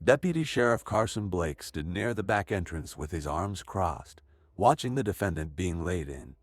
Deputy Sheriff Carson Blake stood near the back entrance with his arms crossed, watching the defendant being laid in.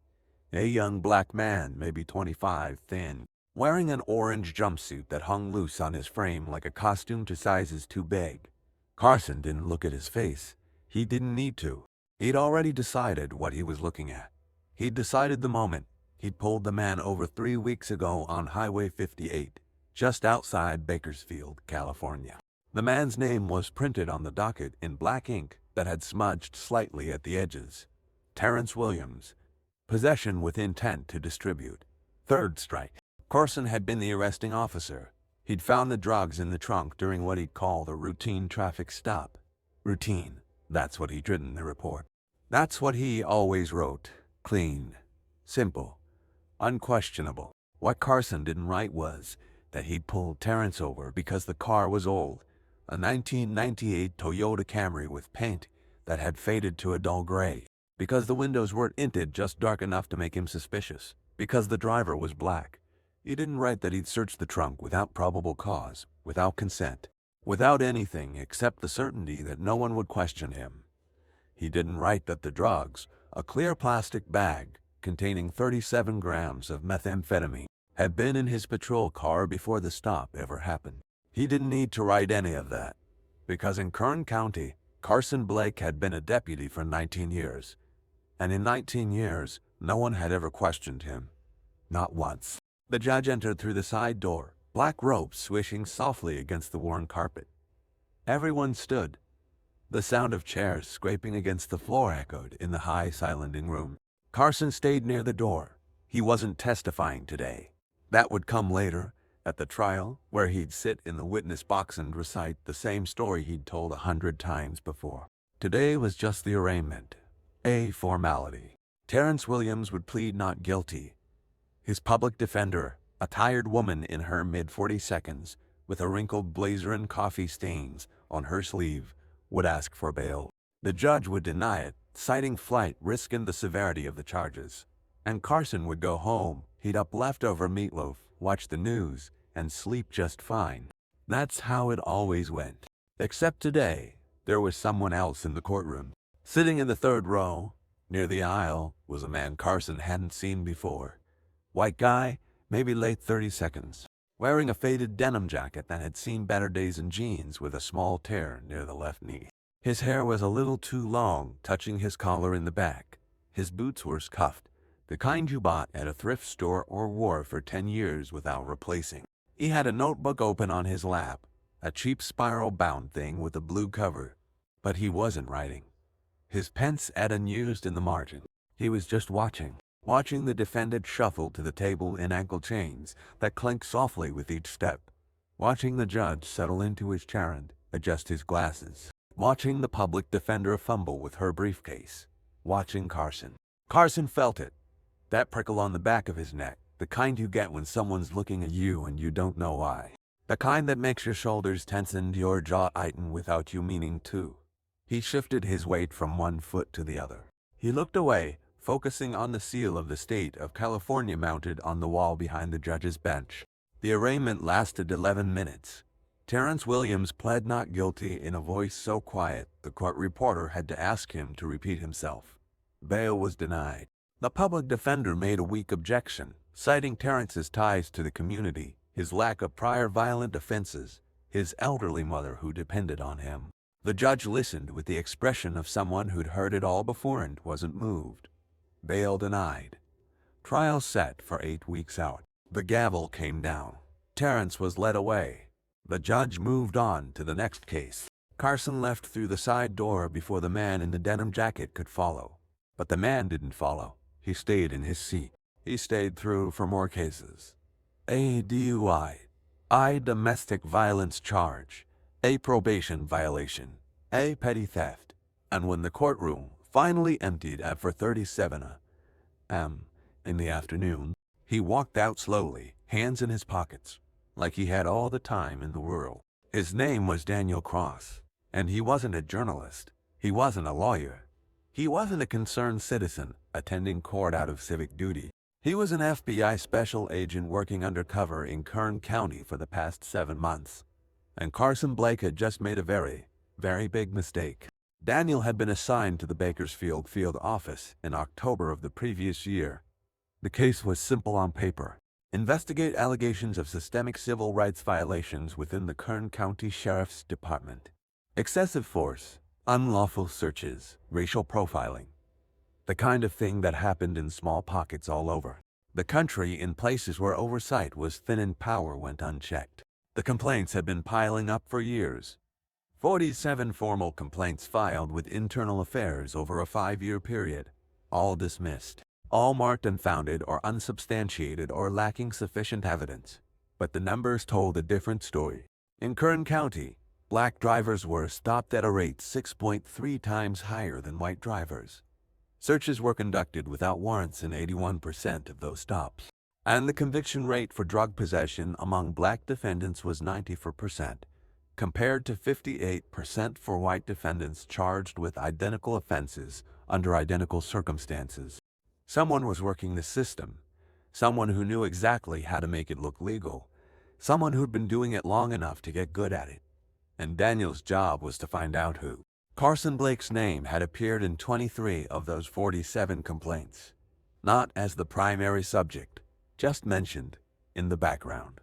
A young black man, maybe 25, thin, wearing an orange jumpsuit that hung loose on his frame like a costume to sizes too big. Carson didn't look at his face. He didn't need to. He'd already decided what he was looking at. He'd decided the moment he'd pulled the man over 3 weeks ago on Highway 58, just outside Bakersfield, California. The man's name was printed on the docket in black ink that had smudged slightly at the edges. Terrence Williams. Possession with intent to distribute. Third strike. Carson had been the arresting officer. He'd found the drugs in the trunk during what he'd called a routine traffic stop. Routine. That's what he'd written in the report. That's what he always wrote. Clean. Simple. Unquestionable. What Carson didn't write was that he'd pulled Terrence over because the car was old. A 1998 Toyota Camry with paint that had faded to a dull gray. Because the windows weren't tinted just dark enough to make him suspicious. Because the driver was black. He didn't write that he'd searched the trunk without probable cause, without consent, without anything except the certainty that no one would question him. He didn't write that the drugs, a clear plastic bag containing 37 grams of methamphetamine, had been in his patrol car before the stop ever happened. He didn't need to write any of that, because in Kern County, Carson Blake had been a deputy for 19 years, and in 19 years, no one had ever questioned him. Not once. The judge entered through the side door, black robes swishing softly against the worn carpet. Everyone stood. The sound of chairs scraping against the floor echoed in the high, silencing room. Carson stayed near the door. He wasn't testifying today. That would come later, at the trial, where he'd sit in the witness box and recite the same story he'd told 100 times before. Today was just the arraignment. A formality. Terrence Williams would plead not guilty. His public defender, a tired woman in her mid-40s, with a wrinkled blazer and coffee stains on her sleeve, would ask for bail. The judge would deny it, citing flight risk and the severity of the charges. And Carson would go home, heat up leftover meatloaf, watch the news, and sleep just fine. That's how it always went. Except today, there was someone else in the courtroom. Sitting in the third row, near the aisle, was a man Carson hadn't seen before. White guy, maybe late 30s, wearing a faded denim jacket that had seen better days in jeans with a small tear near the left knee. His hair was a little too long, touching his collar in the back. His boots were scuffed, the kind you bought at a thrift store or wore for 10 years without replacing. He had a notebook open on his lap, a cheap spiral-bound thing with a blue cover. But he wasn't writing. His pence had unused in the margin. He was just watching the defendant shuffle to the table in ankle chains that clinked softly with each step. Watching the judge settle into his chair and adjust his glasses. Watching the public defender fumble with her briefcase. Watching Carson. Carson felt it. That prickle on the back of his neck. The kind you get when someone's looking at you and you don't know why. The kind that makes your shoulders tense and your jaw tighten without you meaning to. He shifted his weight from one foot to the other. He looked away, focusing on the seal of the state of California mounted on the wall behind the judge's bench. The arraignment lasted 11 minutes. Terrence Williams pled not guilty in a voice so quiet the court reporter had to ask him to repeat himself. Bail was denied. The public defender made a weak objection, citing Terrence's ties to the community, his lack of prior violent offenses, his elderly mother who depended on him. The judge listened with the expression of someone who'd heard it all before and wasn't moved. Bail denied. Trial set for 8 weeks out. The gavel came down. Terrence was led away. The judge moved on to the next case. Carson left through the side door before the man in the denim jacket could follow. But the man didn't follow. He stayed in his seat. He stayed through for more cases. A DUI, a domestic violence charge, a probation violation, a petty theft. And when the courtroom finally emptied at 4:37 a.m. in the afternoon, he walked out slowly, hands in his pockets, like he had all the time in the world. His name was Daniel Cross, and he wasn't a journalist. He wasn't a lawyer. He wasn't a concerned citizen attending court out of civic duty. He was an FBI special agent working undercover in Kern County for the past 7 months. and Carson Blake had just made a very, very big mistake. Daniel had been assigned to the Bakersfield field office in October of the previous year. The case was simple on paper. Investigate allegations of systemic civil rights violations within the Kern County Sheriff's Department. Excessive force, unlawful searches, racial profiling. The kind of thing that happened in small pockets all over the country in places where oversight was thin and power went unchecked. The complaints had been piling up for years. 47 formal complaints filed with Internal Affairs over a 5-year period, all dismissed, all marked unfounded or unsubstantiated or lacking sufficient evidence. But the numbers told a different story. In Kern County, black drivers were stopped at a rate 6.3 times higher than white drivers. Searches were conducted without warrants in 81% of those stops, and the conviction rate for drug possession among black defendants was 94%, compared to 58% for white defendants charged with identical offenses under identical circumstances. Someone was working the system, someone who knew exactly how to make it look legal, someone who'd been doing it long enough to get good at it. And Daniel's job was to find out who. Carson Blake's name had appeared in 23 of those 47 complaints, not as the primary subject, just mentioned in the background.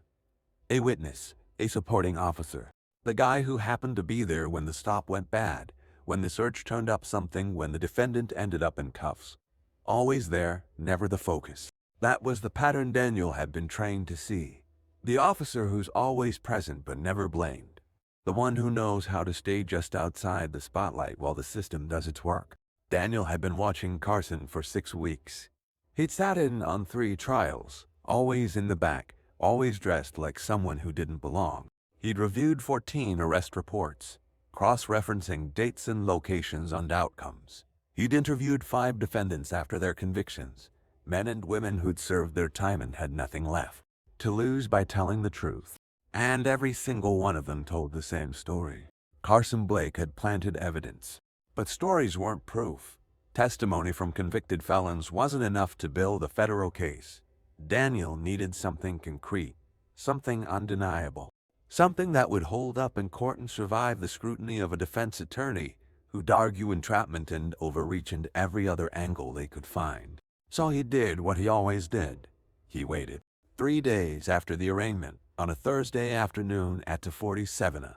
A witness, a supporting officer, the guy who happened to be there when the stop went bad, when the search turned up something, when the defendant ended up in cuffs. Always there, never the focus. That was the pattern Daniel had been trained to see. The officer who's always present but never blamed. The one who knows how to stay just outside the spotlight while the system does its work. Daniel had been watching Carson for 6 weeks. He'd sat in on 3 trials, always in the back, always dressed like someone who didn't belong. He'd reviewed 14 arrest reports, cross-referencing dates and locations and outcomes. He'd interviewed 5 defendants after their convictions, men and women who'd served their time and had nothing left to lose by telling the truth. And every single one of them told the same story. Carson Blake had planted evidence. But stories weren't proof. Testimony from convicted felons wasn't enough to build a federal case. Daniel needed something concrete, something undeniable, something that would hold up in court and survive the scrutiny of a defense attorney who'd argue entrapment and overreach and every other angle they could find. So he did what he always did. He waited. 3 days after the arraignment, on a Thursday afternoon at 2:47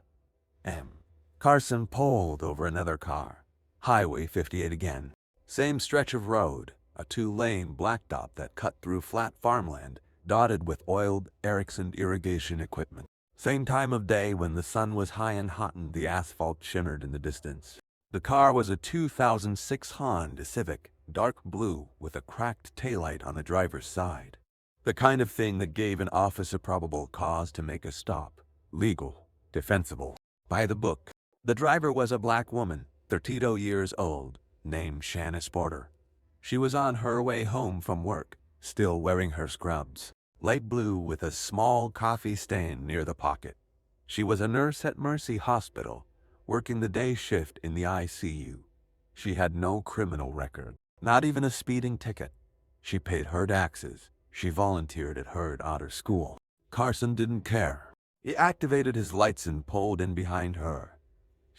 a.m., Carson pulled over another car. Highway 58 again. Same stretch of road, a 2-lane blacktop that cut through flat farmland, dotted with oiled Erickson irrigation equipment. Same time of day when the sun was high and hot and the asphalt shimmered in the distance. The car was a 2006 Honda Civic, dark blue with a cracked taillight on the driver's side. The kind of thing that gave an officer probable cause to make a stop. Legal, defensible, by the book. The driver was a black woman, 32 years old, named Shanice Porter. She was on her way home from work, still wearing her scrubs, light blue with a small coffee stain near the pocket. She was a nurse at Mercy Hospital, working the day shift in the ICU. She had no criminal record, not even a speeding ticket. She paid her taxes. She volunteered at Hurd Otter School. Carson didn't care. He activated his lights and pulled in behind her.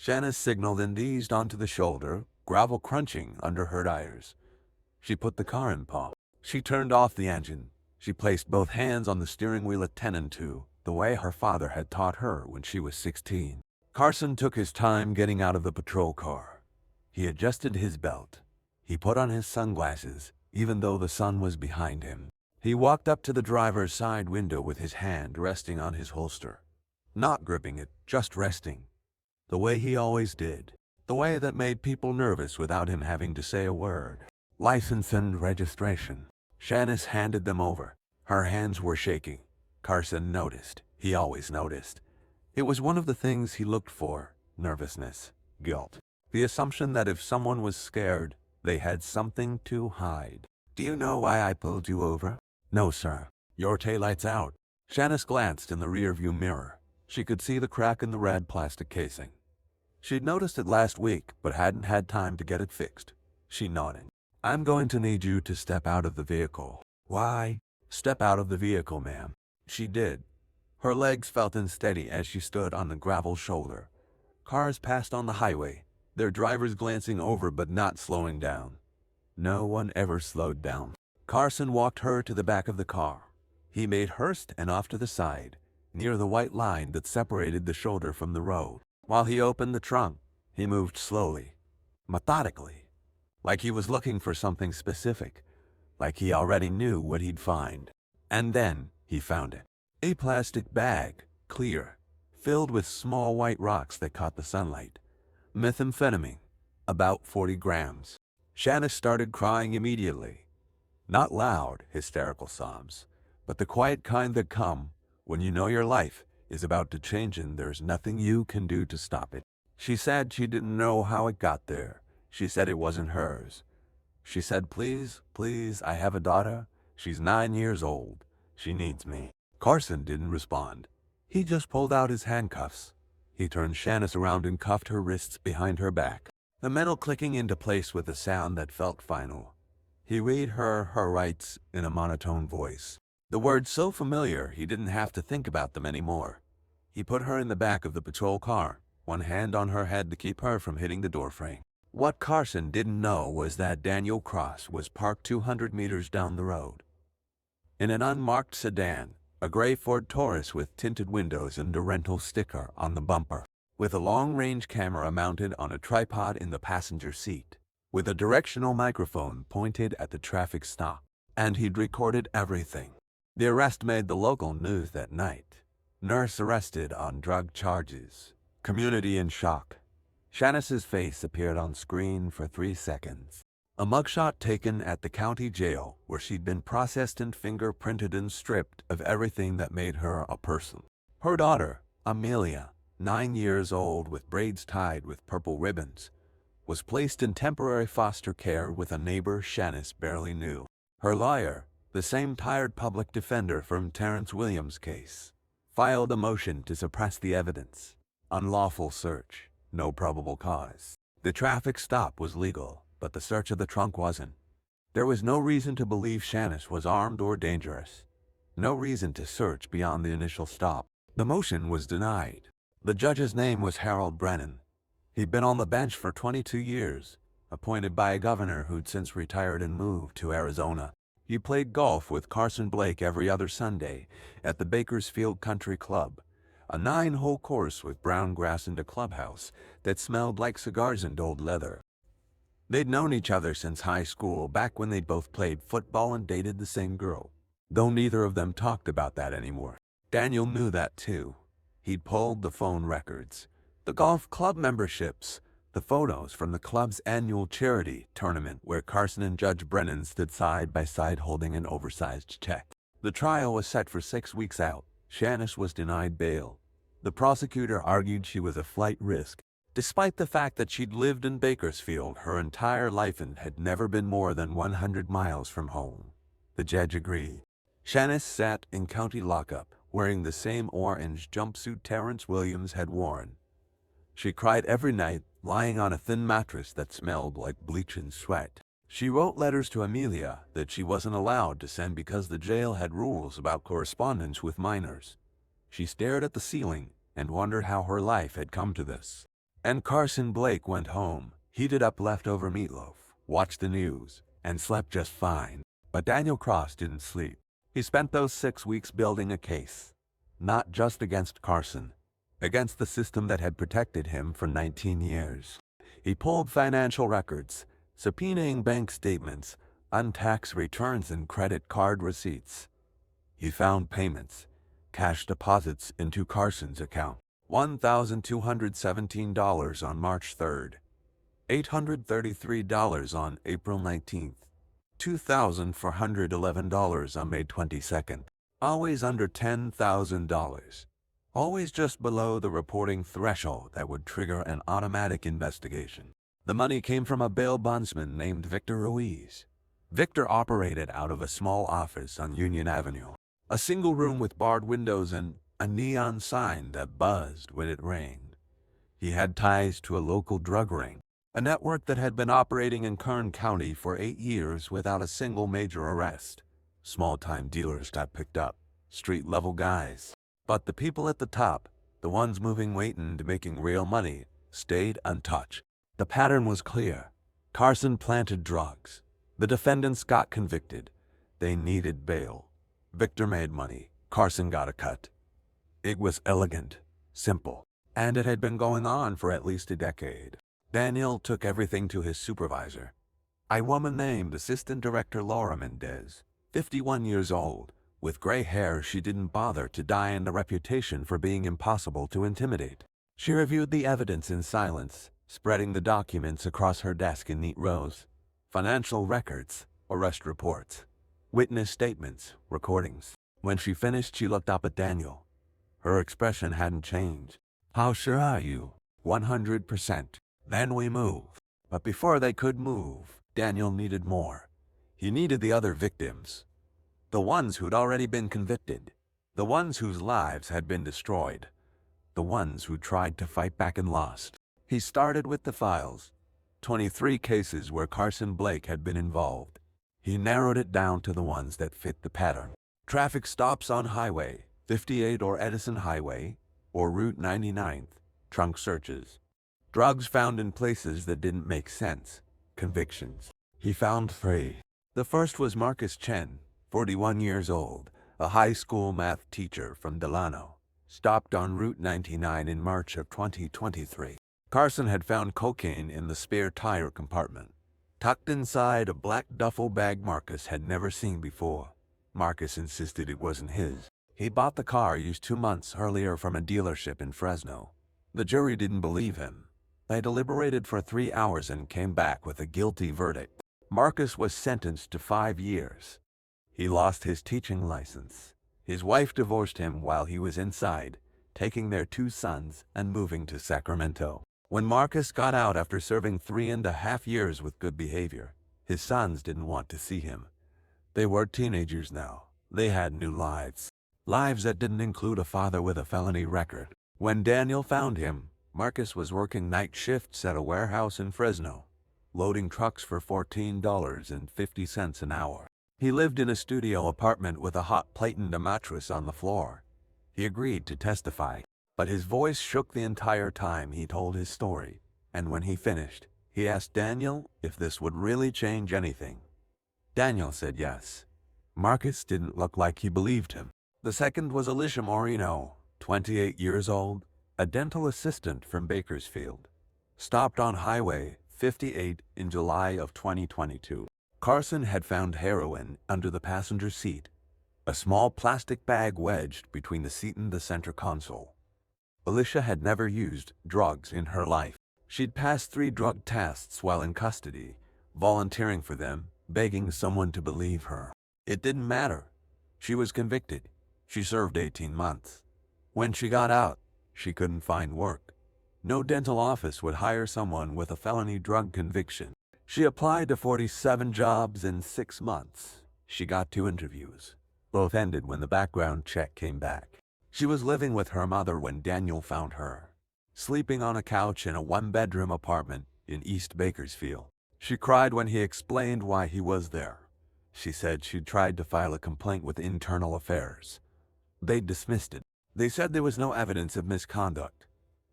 Shanice signaled and eased onto the shoulder, gravel crunching under her tires. She put the car in park. She turned off the engine. She placed both hands on the steering wheel at 10 and 2, the way her father had taught her when she was 16. Carson took his time getting out of the patrol car. He adjusted his belt. He put on his sunglasses, even though the sun was behind him. He walked up to the driver's side window with his hand resting on his holster. Not gripping it, just resting. The way he always did. The way that made people nervous without him having to say a word. License and registration. Shanice handed them over. Her hands were shaking. Carson noticed. He always noticed. It was one of the things he looked for. Nervousness. Guilt. The assumption that if someone was scared, they had something to hide. "Do you know why I pulled you over?" "No, sir." "Your taillight's out." Shanice glanced in the rearview mirror. She could see the crack in the red plastic casing. She'd noticed it last week, but hadn't had time to get it fixed. She nodded. "I'm going to need you to step out of the vehicle." "Why?" "Step out of the vehicle, ma'am." She did. Her legs felt unsteady as she stood on the gravel shoulder. Cars passed on the highway, their drivers glancing over but not slowing down. No one ever slowed down. Carson walked her to the back of the car. He made Hurst and off to the side, near the white line that separated the shoulder from the road. While he opened the trunk, he moved slowly, methodically, like he was looking for something specific, like he already knew what he'd find. And then he found it. A plastic bag, clear, filled with small white rocks that caught the sunlight. Methamphetamine, about 40 grams. Shanice started crying immediately. Not loud, hysterical sobs, but the quiet kind that come when you know your life is about to change and there's nothing you can do to stop it. She said she didn't know how it got there. She said it wasn't hers. She said, please, please, I have a daughter. She's 9 years old. She needs me. Carson didn't respond. He just pulled out his handcuffs. He turned Shanice around and cuffed her wrists behind her back, the metal clicking into place with a sound that felt final. He read her rights in a monotone voice. The words so familiar he didn't have to think about them anymore. He put her in the back of the patrol car, one hand on her head to keep her from hitting the doorframe. What Carson didn't know was that Daniel Cross was parked 200 meters down the road. In an unmarked sedan, a gray Ford Taurus with tinted windows and a rental sticker on the bumper, with a long-range camera mounted on a tripod in the passenger seat, with a directional microphone pointed at the traffic stop. And he'd recorded everything. The arrest made the local news that night. Nurse arrested on drug charges. Community in shock. Shanice's face appeared on screen for 3 seconds. A mugshot taken at the county jail where she'd been processed and fingerprinted and stripped of everything that made her a person. Her daughter, Amelia, 9 years old with braids tied with purple ribbons, was placed in temporary foster care with a neighbor Shanice barely knew. Her lawyer, the same tired public defender from Terrence Williams' case, filed a motion to suppress the evidence. Unlawful search, no probable cause. The traffic stop was legal, but the search of the trunk wasn't. There was no reason to believe Shanice was armed or dangerous. No reason to search beyond the initial stop. The motion was denied. The judge's name was Harold Brennan. He'd been on the bench for 22 years, appointed by a governor who'd since retired and moved to Arizona. He played golf with Carson Blake every other Sunday at the Bakersfield Country Club, a 9-hole course with brown grass and a clubhouse that smelled like cigars and old leather. They'd known each other since high school, back when they'd both played football and dated the same girl, though neither of them talked about that anymore. Daniel knew that too. He'd pulled the phone records, the golf club memberships, the photos from the club's annual charity tournament where Carson and Judge Brennan stood side by side holding an oversized check. The trial was set for 6 weeks out. Shanice was denied bail. The prosecutor argued she was a flight risk, despite the fact that she'd lived in Bakersfield her entire life and had never been more than 100 miles from home. The judge agreed. Shanice sat in county lockup, wearing the same orange jumpsuit Terrence Williams had worn. She cried every night, lying on a thin mattress that smelled like bleach and sweat. She wrote letters to Amelia that she wasn't allowed to send because the jail had rules about correspondence with minors. She stared at the ceiling and wondered how her life had come to this. And Carson Blake went home, heated up leftover meatloaf, watched the news, and slept just fine. But Daniel Cross didn't sleep. He spent those 6 weeks building a case, not just against Carson, against the system that had protected him for 19 years. He pulled financial records, subpoenaing bank statements, untaxed returns and credit card receipts. He found payments, cash deposits into Carson's account. $1,217 on March 3rd, $833 on April 19th, $2,411 on May 22nd. Always under $10,000. Always just below the reporting threshold that would trigger an automatic investigation. The money came from a bail bondsman named Victor Ruiz. Victor operated out of a small office on Union Avenue, a single room with barred windows and a neon sign that buzzed when it rained. He had ties to a local drug ring, a network that had been operating in Kern County for 8 years without a single major arrest. Small-time dealers got picked up, street-level guys. But the people at the top, the ones moving weight and making real money, stayed untouched. The pattern was clear. Carson planted drugs. The defendants got convicted. They needed bail. Victor made money. Carson got a cut. It was elegant, simple, and it had been going on for at least a decade. Daniel took everything to his supervisor, a woman named Assistant Director Laura Mendez, 51 years old. With gray hair, she didn't bother to die and a reputation for being impossible to intimidate. She reviewed the evidence in silence, spreading the documents across her desk in neat rows. Financial records, arrest reports, witness statements, recordings. When she finished, she looked up at Daniel. Her expression hadn't changed. "How sure are you?" 100%. "Then we move." But before they could move, Daniel needed more. He needed the other victims. The ones who'd already been convicted. The ones whose lives had been destroyed. The ones who tried to fight back and lost. He started with the files. 23 cases where Carson Blake had been involved. He narrowed it down to the ones that fit the pattern. Traffic stops on Highway 58 or Edison Highway or Route 99, trunk searches. Drugs found in places that didn't make sense. Convictions. He found 3. The first was Marcus Chen, 41 years old, a high school math teacher from Delano, stopped on Route 99 in March of 2023. Carson had found cocaine in the spare tire compartment, tucked inside a black duffel bag Marcus had never seen before. Marcus insisted it wasn't his. He bought the car used 2 months earlier from a dealership in Fresno. The jury didn't believe him. They deliberated for 3 hours and came back with a guilty verdict. Marcus was sentenced to 5 years. He lost his teaching license. His wife divorced him while he was inside, taking their 2 sons and moving to Sacramento. When Marcus got out after serving 3.5 years with good behavior, his sons didn't want to see him. They were teenagers now. They had new lives. Lives that didn't include a father with a felony record. When Daniel found him, Marcus was working night shifts at a warehouse in Fresno, loading trucks for $14.50 an hour. He lived in a studio apartment with a hot plate and a mattress on the floor. He agreed to testify, but his voice shook the entire time he told his story, and when he finished, he asked Daniel if this would really change anything. Daniel said yes. Marcus didn't look like he believed him. The second was Alicia Moreno, 28 years old, a dental assistant from Bakersfield, stopped on Highway 58 in July of 2022. Carson had found heroin under the passenger seat, a small plastic bag wedged between the seat and the center console. Alicia had never used drugs in her life. She'd passed 3 drug tests while in custody, volunteering for them, begging someone to believe her. It didn't matter. She was convicted. She served 18 months. When she got out, she couldn't find work. No dental office would hire someone with a felony drug conviction. She applied to 47 jobs in 6 months. She got 2 interviews. Both ended when the background check came back. She was living with her mother when Daniel found her, sleeping on a couch in a 1-bedroom apartment in East Bakersfield. She cried when he explained why he was there. She said she'd tried to file a complaint with Internal Affairs. They dismissed it. They said there was no evidence of misconduct.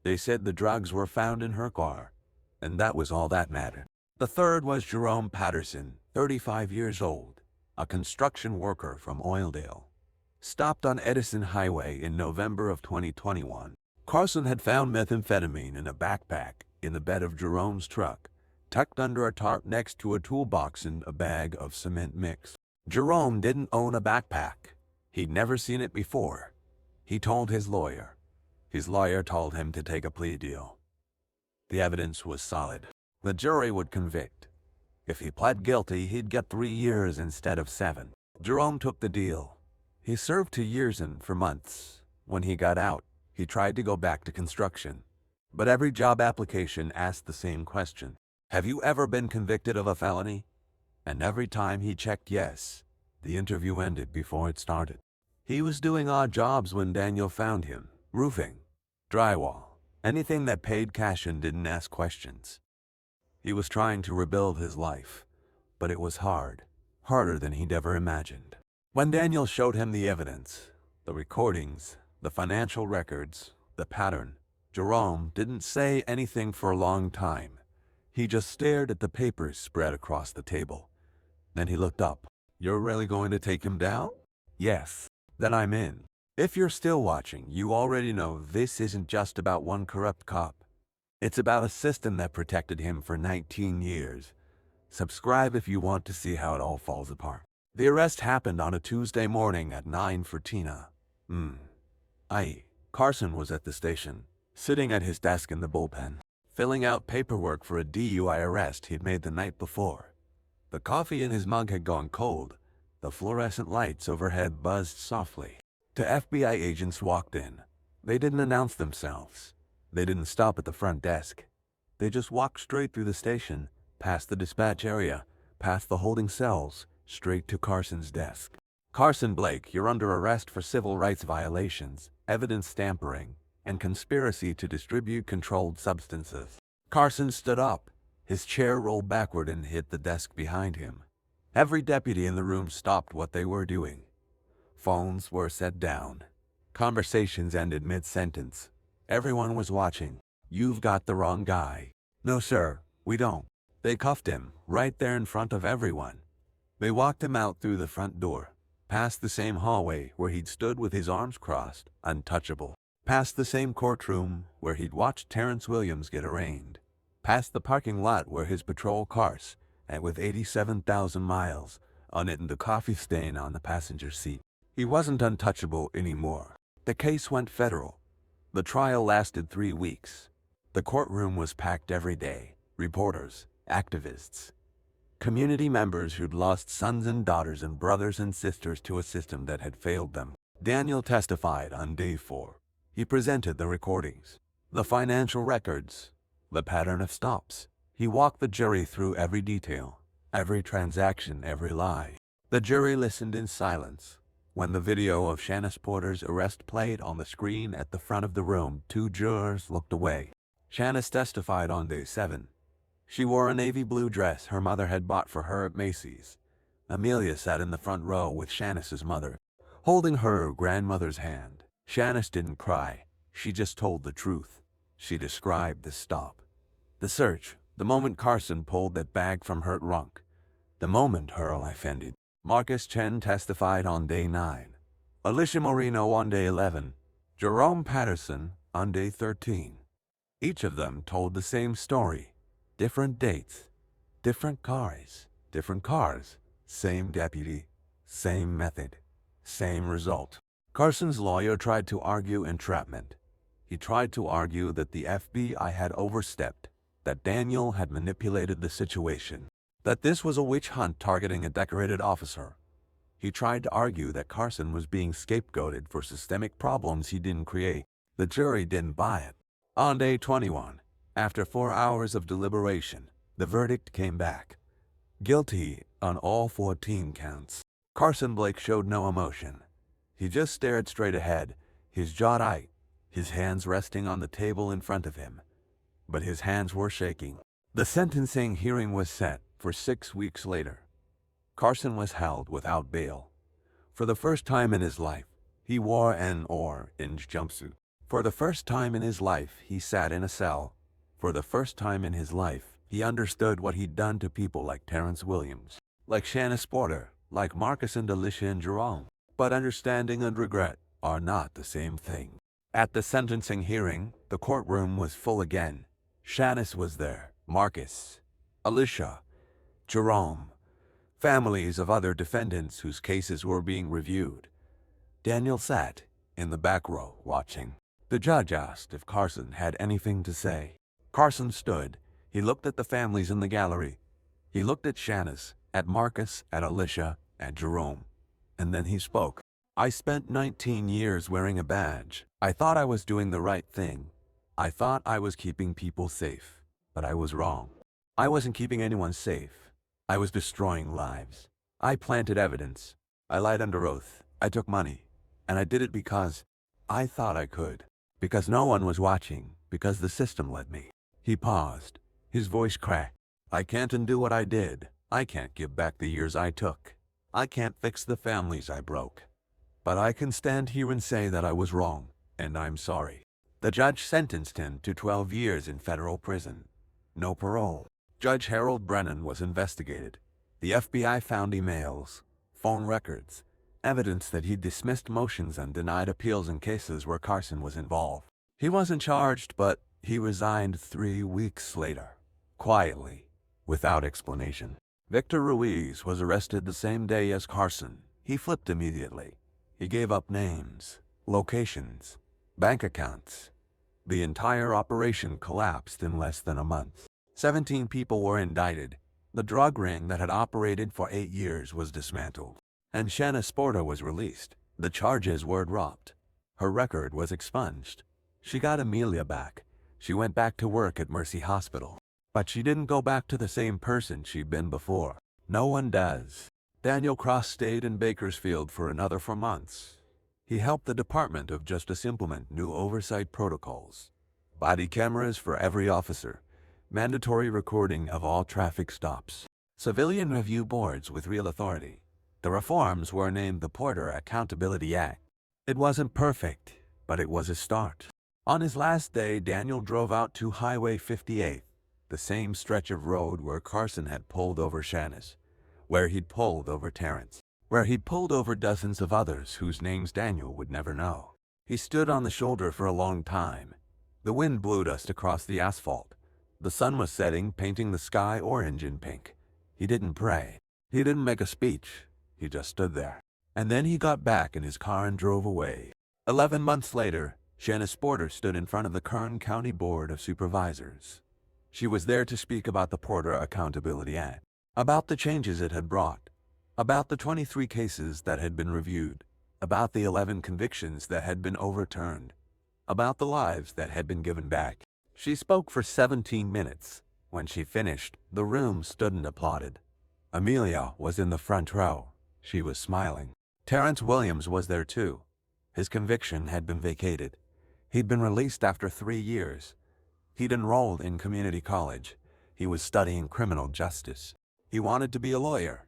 They said the drugs were found in her car, and that was all that mattered. The third was Jerome Patterson, 35 years old, a construction worker from Oildale, stopped on Edison Highway in November of 2021. Carson had found methamphetamine in a backpack in the bed of Jerome's truck, tucked under a tarp next to a toolbox and a bag of cement mix. Jerome didn't own a backpack. He'd never seen it before. He told his lawyer. His lawyer told him to take a plea deal. The evidence was solid. The jury would convict. If he pled guilty, he'd get 3 years instead of 7. Jerome took the deal. He served 2 years and for months. When he got out, he tried to go back to construction. But every job application asked the same question. Have you ever been convicted of a felony? And every time he checked yes, the interview ended before it started. He was doing odd jobs when Daniel found him. Roofing, drywall, anything that paid cash and didn't ask questions. He was trying to rebuild his life, but it was hard, harder than he'd ever imagined. When Daniel showed him the evidence, the recordings, the financial records, the pattern. Jerome didn't say anything for a long time. He just stared at the papers spread across the table. Then he looked up. "You're really going to take him down?" "Yes." "Then I'm in." If you're still watching, you already know this isn't just about one corrupt cop. It's about a system that protected him for 19 years. Subscribe if you want to see how it all falls apart. The arrest happened on a Tuesday morning at 9:14 Carson was at the station, sitting at his desk in the bullpen, filling out paperwork for a DUI arrest he'd made the night before. The coffee in his mug had gone cold. The fluorescent lights overhead buzzed softly. Two FBI agents walked in. They didn't announce themselves. They didn't stop at the front desk. They just walked straight through the station, past the dispatch area, past the holding cells, straight to Carson's desk. "Carson Blake, you're under arrest for civil rights violations, evidence tampering, and conspiracy to distribute controlled substances." Carson stood up. His chair rolled backward and hit the desk behind him. Every deputy in the room stopped what they were doing. Phones were set down. Conversations ended mid-sentence. Everyone was watching. "You've got the wrong guy." "No, sir, we don't." They cuffed him, right there in front of everyone. They walked him out through the front door, past the same hallway where he'd stood with his arms crossed, untouchable, past the same courtroom where he'd watched Terrence Williams get arraigned, past the parking lot where his patrol cars, and with 87,000 miles on it and the coffee stain on the passenger seat. He wasn't untouchable anymore. The case went federal. The trial lasted 3 weeks. The courtroom was packed every day. Reporters, activists, community members who'd lost sons and daughters and brothers and sisters to a system that had failed them. Daniel testified on day 4. He presented the recordings, the financial records, the pattern of stops. He walked the jury through every detail, every transaction, every lie. The jury listened in silence. When the video of Shanice Porter's arrest played on the screen at the front of the room, 2 jurors looked away. Shanice testified on day 7. She wore a navy blue dress her mother had bought for her at Macy's. Amelia sat in the front row with Shanice's mother, holding her grandmother's hand. Shanice didn't cry. She just told the truth. She described the stop, the search, the moment Carson pulled that bag from her trunk, the moment her life ended. Marcus Chen testified on day 9. Alicia Moreno on day 11. Jerome Patterson on day 13. Each of them told the same story. Different dates, different cars, same deputy, same method, same result. Carson's lawyer tried to argue entrapment. He tried to argue that the FBI had overstepped, that Daniel had manipulated the situation, that this was a witch hunt targeting a decorated officer. He tried to argue that Carson was being scapegoated for systemic problems he didn't create. The jury didn't buy it. On day 21, after 4 hours of deliberation, the verdict came back. Guilty on all 14 counts. Carson Blake showed no emotion. He just stared straight ahead, his jaw tight, his hands resting on the table in front of him. But his hands were shaking. The sentencing hearing was set for 6 weeks later. Carson was held without bail. For the first time in his life, he wore an orange jumpsuit. For the first time in his life, he sat in a cell. For the first time in his life, he understood what he'd done to people like Terrence Williams, like Shanice Porter, like Marcus and Alicia and Jerome. But understanding and regret are not the same thing. At the sentencing hearing, the courtroom was full again. Shanice was there, Marcus, Alicia, Jerome, families of other defendants whose cases were being reviewed. Daniel sat in the back row watching. The judge asked if Carson had anything to say. Carson stood. He looked at the families in the gallery. He looked at Shanice, at Marcus, at Alicia, at Jerome. And then he spoke. "I spent 19 years wearing a badge. I thought I was doing the right thing. I thought I was keeping people safe. But I was wrong. I wasn't keeping anyone safe. I was destroying lives. I planted evidence. I lied under oath. I took money. And I did it because I thought I could. Because no one was watching. Because the system let me." He paused. His voice cracked. "I can't undo what I did. I can't give back the years I took. I can't fix the families I broke. but I can stand here and say that I was wrong, and I'm sorry." The judge sentenced him to 12 years in federal prison. No parole. Judge Harold Brennan was investigated. The FBI found emails, phone records, evidence that he dismissed motions and denied appeals in cases where Carson was involved. He wasn't charged, but he resigned 3 weeks later, quietly, without explanation. Victor Ruiz was arrested the same day as Carson. He flipped immediately. He gave up names, locations, bank accounts. The entire operation collapsed in less than a month. 17 people were indicted. The drug ring that had operated for 8 years was dismantled. And Shanna Sporter was released. The charges were dropped. Her record was expunged. She got Amelia back. She went back to work at Mercy Hospital. But she didn't go back to the same person she'd been before. No one does. Daniel Cross stayed in Bakersfield for another 4 months. He helped the Department of Justice implement new oversight protocols. Body cameras for every officer. Mandatory recording of all traffic stops. Civilian review boards with real authority. The reforms were named the Porter Accountability Act. It wasn't perfect, but it was a start. On his last day, Daniel drove out to Highway 58, the same stretch of road where Carson had pulled over Shanna's, where he'd pulled over Terrence, where he'd pulled over dozens of others whose names Daniel would never know. He stood on the shoulder for a long time. The wind blew dust across the asphalt. The sun was setting, painting the sky orange and pink. He didn't pray. He didn't make a speech. He just stood there. And then he got back in his car and drove away. 11 months later, Shanna Sporter stood in front of the Kern County Board of Supervisors. She was there to speak about the Porter Accountability Act, about the changes it had brought, about the 23 cases that had been reviewed, about the 11 convictions that had been overturned, about the lives that had been given back. She spoke for 17 minutes. When she finished, the room stood and applauded. Amelia was in the front row. She was smiling. Terrence Williams was there too. His conviction had been vacated. He'd been released after 3 years. He'd enrolled in community college. He was studying criminal justice. He wanted to be a lawyer.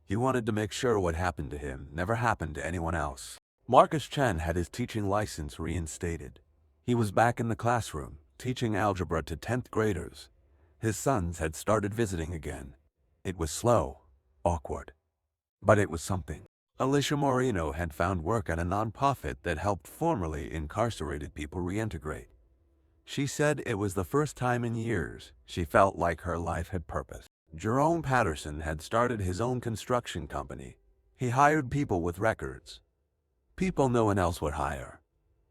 He wanted to make sure what happened to him never happened to anyone else. Marcus Chen had his teaching license reinstated. He was back in the classroom, teaching algebra to 10th graders. His sons had started visiting again. It was slow, awkward, but it was something. Alicia Moreno had found work at a nonprofit that helped formerly incarcerated people reintegrate. She said it was the first time in years she felt like her life had purpose. Jerome Patterson had started his own construction company. He hired people with records. People no one else would hire.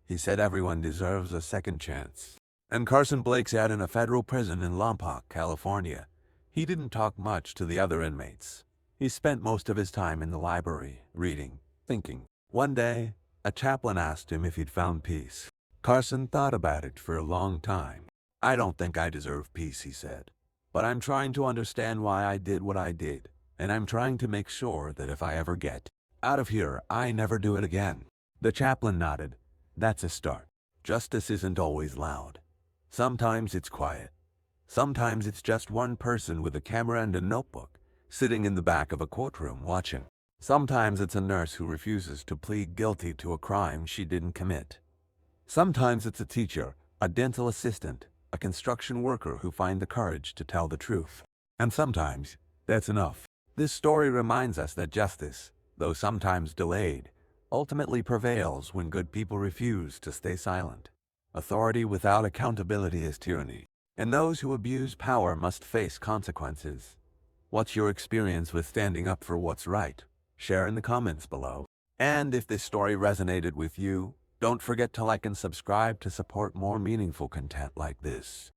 He said everyone deserves a second chance. And Carson Blake sat in a federal prison in Lompoc, California. He didn't talk much to the other inmates. He spent most of his time in the library, reading, thinking. One day, a chaplain asked him if he'd found peace. Carson thought about it for a long time. "I don't think I deserve peace," he said. "But I'm trying to understand why I did what I did, and I'm trying to make sure that if I ever get out of here, I never do it again." The chaplain nodded. "That's a start. Justice isn't always loud. Sometimes it's quiet. Sometimes it's just one person with a camera and a notebook, sitting in the back of a courtroom watching. Sometimes it's a nurse who refuses to plead guilty to a crime she didn't commit. Sometimes it's a teacher, a dental assistant, a construction worker who find the courage to tell the truth. And sometimes, that's enough." This story reminds us that justice, though sometimes delayed, ultimately prevails when good people refuse to stay silent. Authority without accountability is tyranny, and those who abuse power must face consequences. What's your experience with standing up for what's right? Share in the comments below. And if this story resonated with you, don't forget to like and subscribe to support more meaningful content like this.